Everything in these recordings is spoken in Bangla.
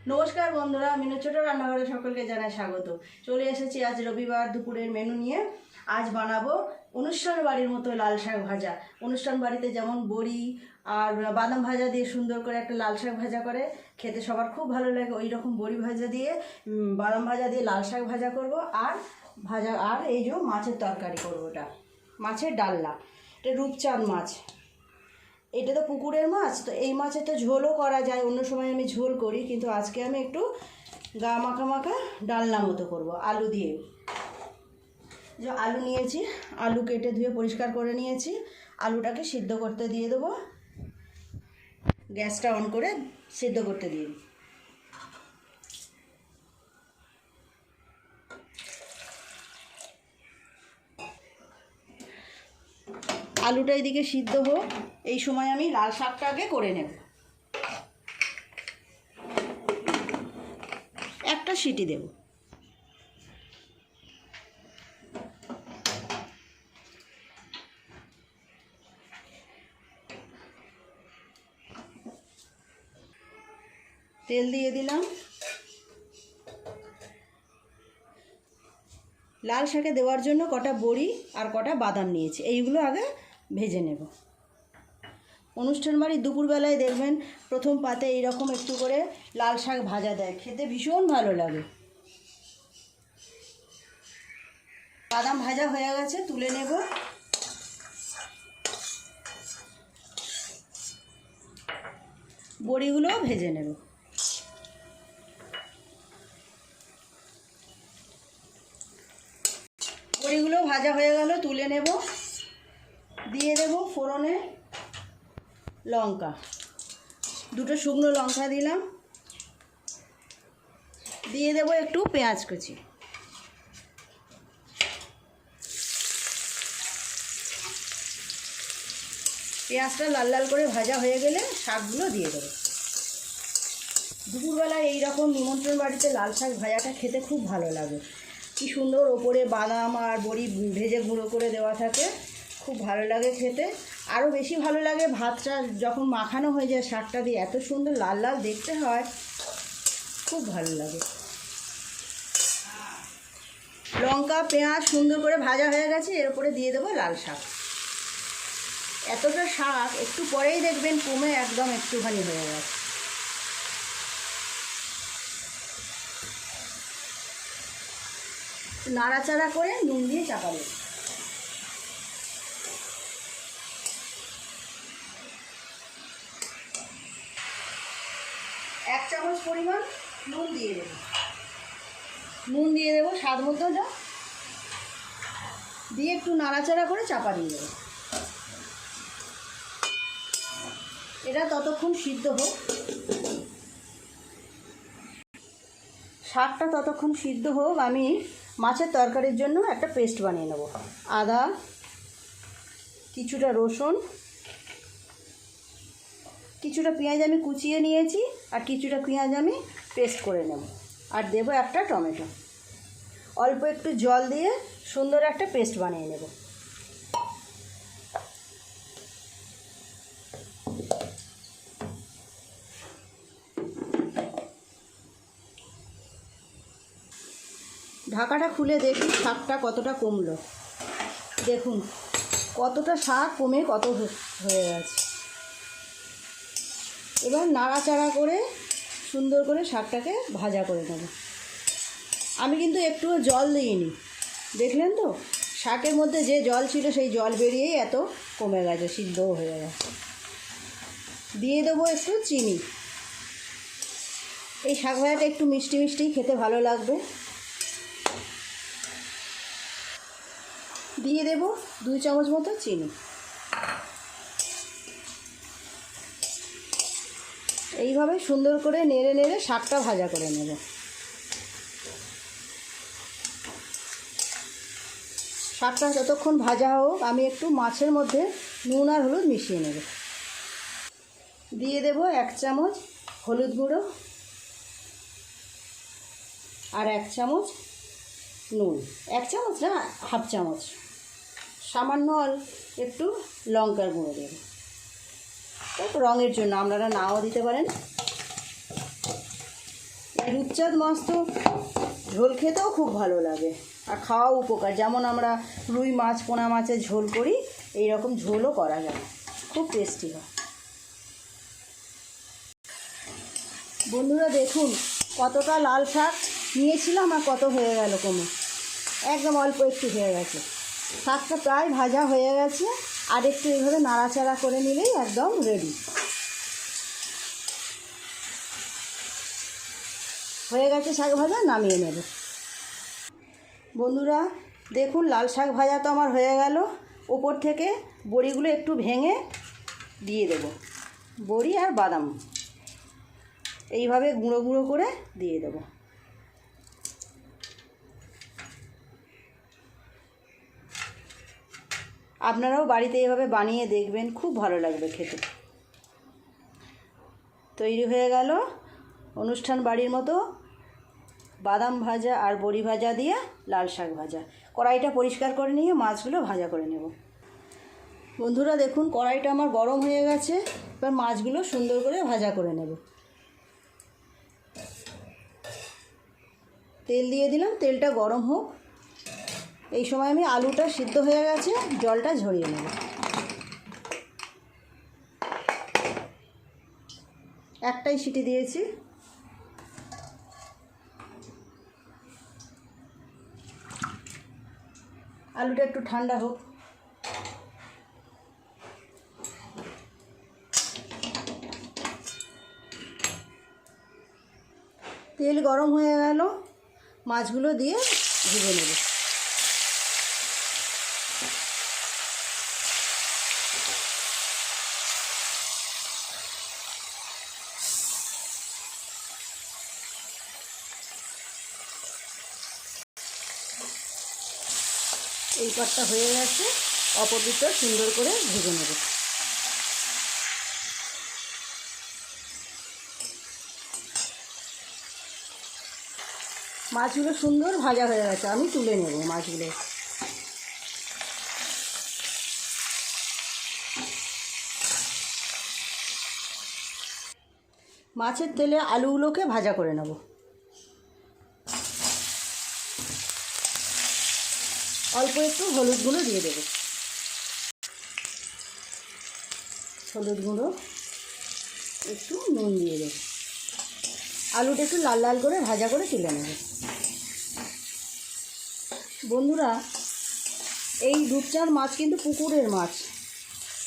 নমস্কার বন্ধুরা, মিনু ছোট রান্নাঘরে সকলকে জানাই স্বাগত। চলে এসেছি আজ রবিবার দুপুরের মেনু নিয়ে। আজ বানাবো অনুষ্ঠান বাড়ির মতো লাল শাক ভাজা। অনুষ্ঠান বাড়িতে যেমন বড়ি আর বাদাম ভাজা দিয়ে সুন্দর করে একটা লাল শাক ভাজা করে খেতে সবার খুব ভালো লাগে, ওই রকম বড়ি ভাজা দিয়ে বাদাম ভাজা দিয়ে লাল শাক ভাজা করব। আর এই যে মাছের তরকারি করবো, ওটা মাছের ডালনা। এটা রূপচাঁদ মাছ, এটা তো পুকুরের মাছ, তো এই মাছের তো ঝোলও করা যায়, অন্য সময় আমি ঝোল করি, কিন্তু আজকে আমি একটু গা মাখা মাখা ডালনা মতো করব আলু দিয়ে। যে আলু নিয়েছি, আলু কেটে ধুয়ে পরিষ্কার করে নিয়েছি, আলুটাকে সিদ্ধ করতে দিয়ে দেবো। গ্যাসটা অন করে সিদ্ধ করতে দিয়ে দিই। আলুটা এদিকে সিদ্ধ হোক, এই সময় আমি লাল শাকটা আগে করে নেব। একটা সিটি দেব। তেল দিয়ে দিলাম। লাল শাকে দেওয়ার জন্য কটা বড়ি আর কটা বাদাম নিয়েছি, এইগুলো আগে ভেজে নেব। অনুষ্ঠান বাড়ির দুপুরবেলায় দেখবেন প্রথম পাতে এইরকম একটু করে লাল শাক ভাজা দেয়, খেতে ভীষণ ভালো লাগে। বাদাম ভাজা হয়ে গেছে, তুলে নেব। বড়িগুলোও ভেজে নেব। বড়িগুলো ভাজা হয়ে গেল, তুলে নেব। দিয়ে দেব ফোড়নে লঙ্কা, দুটো শুকনো লঙ্কা দিলাম। দিয়ে দেব একটু পেঁয়াজ কুচি। পেঁয়াজটা লাল লাল করে ভাজা হয়ে গেলে শাকগুলো দিয়ে দেবো। দুপুরবেলায় এইরকম নিমন্ত্রণ বাড়িতে লাল শাক ভাজাটা খেতে খুব ভালো লাগে। কি সুন্দর ওপরে বাদাম আর বড়ি ভেজে গুঁড়ো করে দেওয়া থাকে, খুব ভালো লাগে খেতে। আরও বেশি ভালো লাগে ভাতটা যখন মাখানো হয়ে যায় শাকটা দিয়ে, এত সুন্দর লাল লাল দেখতে হয়, খুব ভালো লাগে। লঙ্কা পেঁয়াজ সুন্দর করে ভাজা হয়ে গেছে, এর উপরে দিয়ে দেবো লাল শাক। এতটা শাক একটু পরেই দেখবেন কমে একদম একটুখানি হয়ে গেছে। নাড়াচাড়া করে নুন দিয়ে চাপা দেব। এক চামচ পরিমাণ নুন দিয়ে দেব। নুন দিয়ে দেবো স্বাদ মতো, যা দিয়ে একটু নাড়াচাড়া করে চাপা দিয়ে দেবো। এটা ততক্ষণ সিদ্ধ হোক, শাকটা ততক্ষণ সিদ্ধ হোক। আমি মাছের তরকারির জন্য একটা পেস্ট বানিয়ে নেব। আদা, কিছুটা রসুন, কিছুটা পেঁয়াজ আমি কুচিয়ে নিয়েছি, আর কিছুটা পেঁয়াজ আমি পেস্ট করে নেব। আর দেবো একটা টমেটো। অল্প একটু জল দিয়ে সুন্দর একটা পেস্ট বানিয়ে নেব। ঢাকাটা খুলে দেখি শাকটা কতটা কমলো। দেখুন কতটা শাক কমে কত হয়ে গেছে। এবার নাড়াচাড়া করে সুন্দর করে শাকটাকে ভাজা করে নেব। আমি কিন্তু একটুও জল দিইনি, দেখলেন তো শাকের মধ্যে যে জল ছিল সেই জল বেরিয়েই এত কমে গেছে, সিদ্ধও হয়ে গেছে। দিয়ে দেবো একটু চিনি। এই শাক ভাজাটা একটু মিষ্টি মিষ্টি খেতে ভালো লাগবে। দিয়ে দেব 2 চামচ মতো চিনি। এইভাবে সুন্দর করে নেড়ে নেড়ে শাকটা ভাজা করে নেব। শাকটা যতক্ষণ ভাজা হোক আমি একটু মাছের মধ্যে নুন আর হলুদ মিশিয়ে নেব। দিয়ে দেব 1 চামচ হলুদ গুঁড়ো আর 1 চামচ নুন। 1 চামচ না, হাফ চামচ। সামান্য একটু লঙ্কার গুঁড়ো দেব, রঙের জন্য, আপনারা নাও দিতে পারেন। রূপচাঁদ মাছ তো ঝোল খেতেও খুব ভালো লাগে আর খাওয়াও উপকার। যেমন আমরা রুই মাছ, পোনা মাছের ঝোল করি, এই রকম ঝোলও করা যায়, খুব টেস্টি হয়। বন্ধুরা দেখুন কতটা লাল শাক নিয়েছিলাম আর কত হয়ে গেল কমে, একদম অল্প একটু হয়ে গেছে। শাকটা প্রায় ভাজা হয়ে গেছে, আর একটু এইভাবে নাড়াচাড়া করে নিলেই একদম রেডি হয়ে গেছে। শাক ভাজা নামিয়ে নেব। বন্ধুরা দেখুন লাল শাক ভাজা তো আমার হয়ে গেল। ওপর থেকে বড়িগুলো একটু ভেঙে দিয়ে দেব, বড়ি আর বাদাম এইভাবে গুঁড়ো গুঁড়ো করে দিয়ে দেব। আপনারাও বাড়িতে এইভাবে বানিয়ে দেখবেন, খুব ভালো লাগবে খেতে। তৈরি হয়ে গেল অনুষ্ঠান বাড়ির মতো বাদাম ভাজা আর বড়ি ভাজা দিয়ে লাল শাক ভাজা। কড়াইটা পরিষ্কার করে নিয়ে মাছগুলো ভাজা করে নেব। বন্ধুরা দেখুন কড়াইটা আমার গরম হয়ে গেছে, এবার মাছগুলো সুন্দর করে ভাজা করে নেব। তেল দিয়ে দিলাম, তেলটা গরম হোক। এই সময় আমি আলুটা সিদ্ধ হয়ে গেছে, জলটা ঝরিয়ে নেব। একটাই সিটি দিয়েছি। আলুটা একটু ঠান্ডা হোক। তেল গরম হয়ে গেল, মাছগুলো দিয়ে ভেজে নেব। এই পাটটা হয়ে গেছে, অপর পিঠটা সুন্দর করে ভেজে নেব। মাছগুলো সুন্দর ভাজা হয়ে গেছে, আমি তুলে নেব মাছগুলো। মাছের তেলে আলুগুলোকে ভাজা করে নেব। অল্প একটু হলুদ গুঁড়ো দিয়ে দেব, হলুদ গুঁড়ো, একটু নুন দিয়ে দেব। আলুটা একটু লাল লাল করে ভাজা করে তুলে নেব। বন্ধুরা এই রূপচাঁদ মাছ কিন্তু পুকুরের মাছ,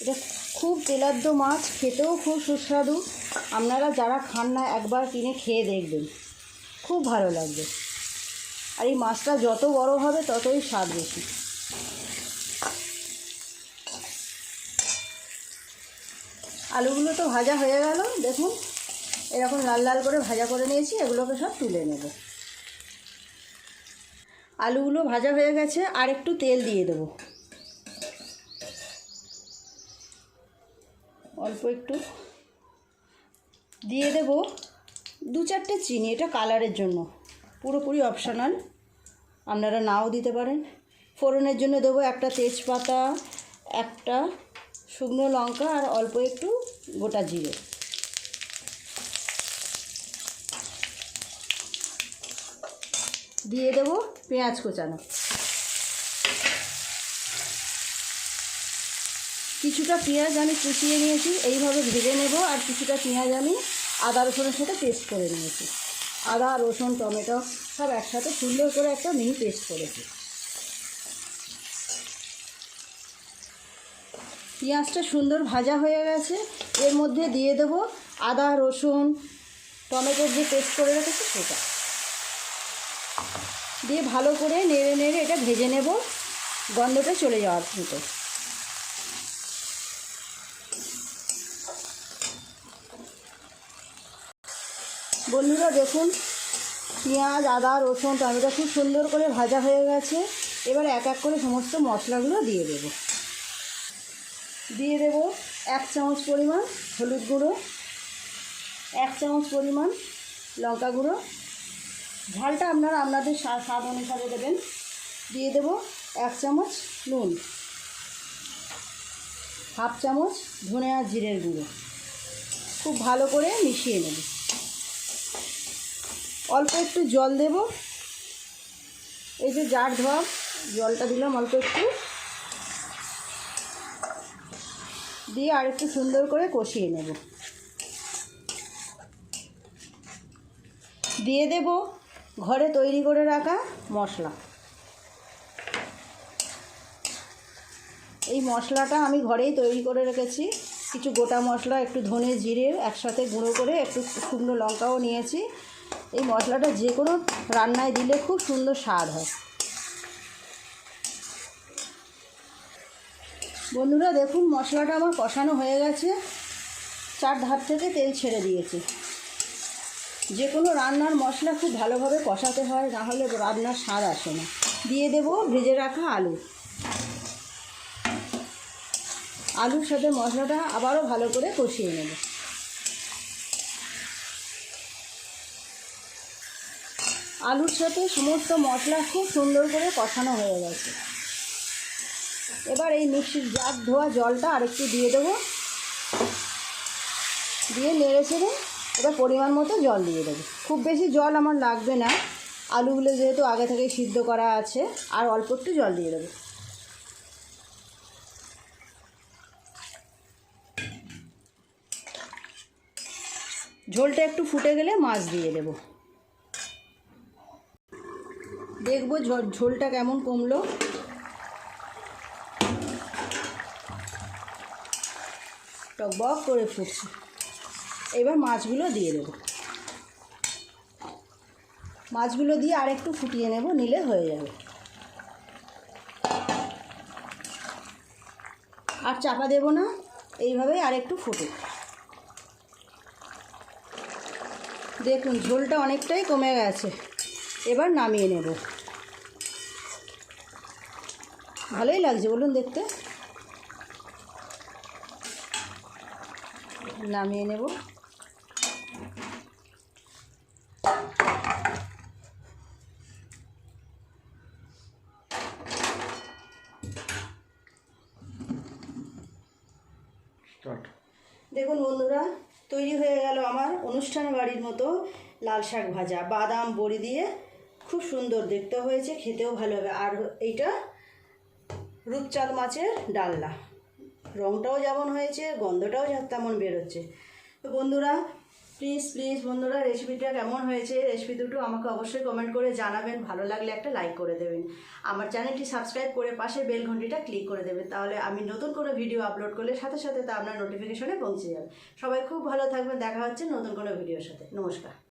এটা খুব তেলাদ্য মাছ, খেতেও খুব সুস্বাদু। আপনারা যারা খান না একবার কিনে খেয়ে দেখবেন, খুব ভালো লাগবে। আর এই মাছটা যত বড় হবে ততই স্বাদ বেশি। আলুগুলো তো ভাজা হয়ে গেল, দেখুন এরকম লাল লাল করে ভাজা করে নিয়েছি, এগুলোকে সব তুলে নেব। আলুগুলো ভাজা হয়ে গেছে, আর একটু তেল দিয়ে দেব, অল্প একটু দিয়ে দেব। 2-4টে চিনি, এটা কালারের জন্য, পুরোপুরি অপশনাল, আপনারা নাও দিতে পারেন। ফোড়নের জন্য দেবো একটা তেজপাতা, একটা শুকনো লঙ্কা আর অল্প একটু গোটা জিরে। দিয়ে দেবো পেঁয়াজ কোচানো, কিছুটা পেঁয়াজ আমি কুচিয়ে নিয়েছি, এইভাবে ভেজে নেব। আর কিছুটা পেঁয়াজ আমি আদা রসুনের সাথে পেস্ট করে নিয়েছি। আদা রসুন টমেটো সব একসাথে সুন্দর করে একটা মিহি পেস্ট করেছি। পেঁয়াজটা সুন্দর ভাজা হয়ে গেছে, এর মধ্যে দিয়ে দেবো আদা রসুন টমেটোর যে পেস্ট করে রেখেছি সেটা দিয়ে ভালো করে নেড়ে নেড়ে এটা ভেজে নেব, গন্ধটা চলে যাওয়ার মতো। বন্ধুরা দেখুন পেঁয়াজ আদা রসুন টমেটো খুব সুন্দর করে ভাজা হয়ে গেছে। এবার এক এক করে সমস্ত মশলাগুলো দিয়ে দেব। 1 চামচ পরিমাণ হলুদ গুঁড়ো, 1 চামচ পরিমাণ লঙ্কা গুঁড়ো, ঝালটা আপনারা আপনাদের স্বাদ অনুসারে দেবেন। দিয়ে দেব 1 চামচ নুন, 1/2 চামচ ধনে আর জিরের গুঁড়ো। খুব ভালো করে মিশিয়ে নেব। অল্প একটু জল দেব, এই যে জার ধোয়া জলটা দিলাম অল্প একটু দিয়ে আর একটু সুন্দর করে কষিয়ে নেব। দিয়ে দেব ঘরে তৈরি করে রাখা মশলা। এই মশলাটা আমি ঘরেই তৈরি করে রেখেছি, কিছু গোটা মশলা, একটু ধনে জিরে একসাথে গুঁড়ো করে, একটু শুকনো লঙ্কাও নিয়েছি। এই মশলাটা যে কোনো রান্নায় দিলে খুব সুন্দর স্বাদ হয়। বন্ধুরা দেখুন মশলাটা আমার কষানো হয়ে গেছে, চার ধার থেকে তেল ছেড়ে দিয়েছে। যে কোনো রান্নার মশলা খুব ভালোভাবে কষাতে হয়, না হলে রান্নার স্বাদ আসে না। দিয়ে দেব ভেজে রাখা আলু। আলুর সাথে মশলাটা আবারও ভালো করে কষিয়ে নেব। আলুর সাথে সমস্ত মশলা খুব সুন্দর করে কষানো হয়ে গেছে। এবার এই মিক্সির জার ধোয়া জলটা আরেকটু দিয়ে দেবো, দিয়ে নেড়ে ছেড়ে এবার পরিমাণ মতো জল দিয়ে দেবো। খুব বেশি জল আমার লাগবে না, আলুগুলো যেহেতু আগে থেকেই সিদ্ধ করা আছে। আর অল্প একটু জল দিয়ে দেবো। ঝোলটা একটু ফুটে গেলে মাছ দিয়ে দেব। দেখবো ঝোলটা কেমন কমলো। টকবক করে ফুটছে। এবার মাছগুলো দিয়ে দেব। মাছগুলো দিয়ে আর একটু ফুটিয়ে নেব, নিলে হয়ে যাবে। আর চাপা দেব না, এইভাবেই আর একটু ফুটুক। দেখুন ঝোলটা অনেকটাই কমে গেছে, এবার নামিয়ে নেব। ভালোই লাগছে বলুন দেখতে। নামিয়ে নেব। দেখুন বন্ধুরা তৈরি হয়ে গেল আমার অনুষ্ঠান বাড়ির মতো লাল শাক ভাজা, বাদাম বড়ি দিয়ে। খুব সুন্দর দেখতে হয়েছে, খেতেও ভালো হবে। আর এইটা রূপচাঁদ মাছের ডালনা, রঙটাও যেমন হয়েছে গন্ধটাও তেমন বেরোচ্ছে। তো বন্ধুরা প্লিজ বন্ধুরা রেসিপিটা কেমন হয়েছে, রেসিপি দুটো আমাকে অবশ্যই কমেন্ট করে জানাবেন। ভালো লাগলে একটা লাইক করে দেবেন। আমার চ্যানেলটি সাবস্ক্রাইব করে পাশে বেল ঘন্টিটা ক্লিক করে দেবেন, তাহলে আমি নতুন কোনো ভিডিও আপলোড করলে সাথে সাথে তা আপনার নোটিফিকেশনে পৌঁছে যাবে। সবাই খুব ভালো থাকবেন, দেখা হচ্ছে নতুন কোনো ভিডিওর সাথে। নমস্কার।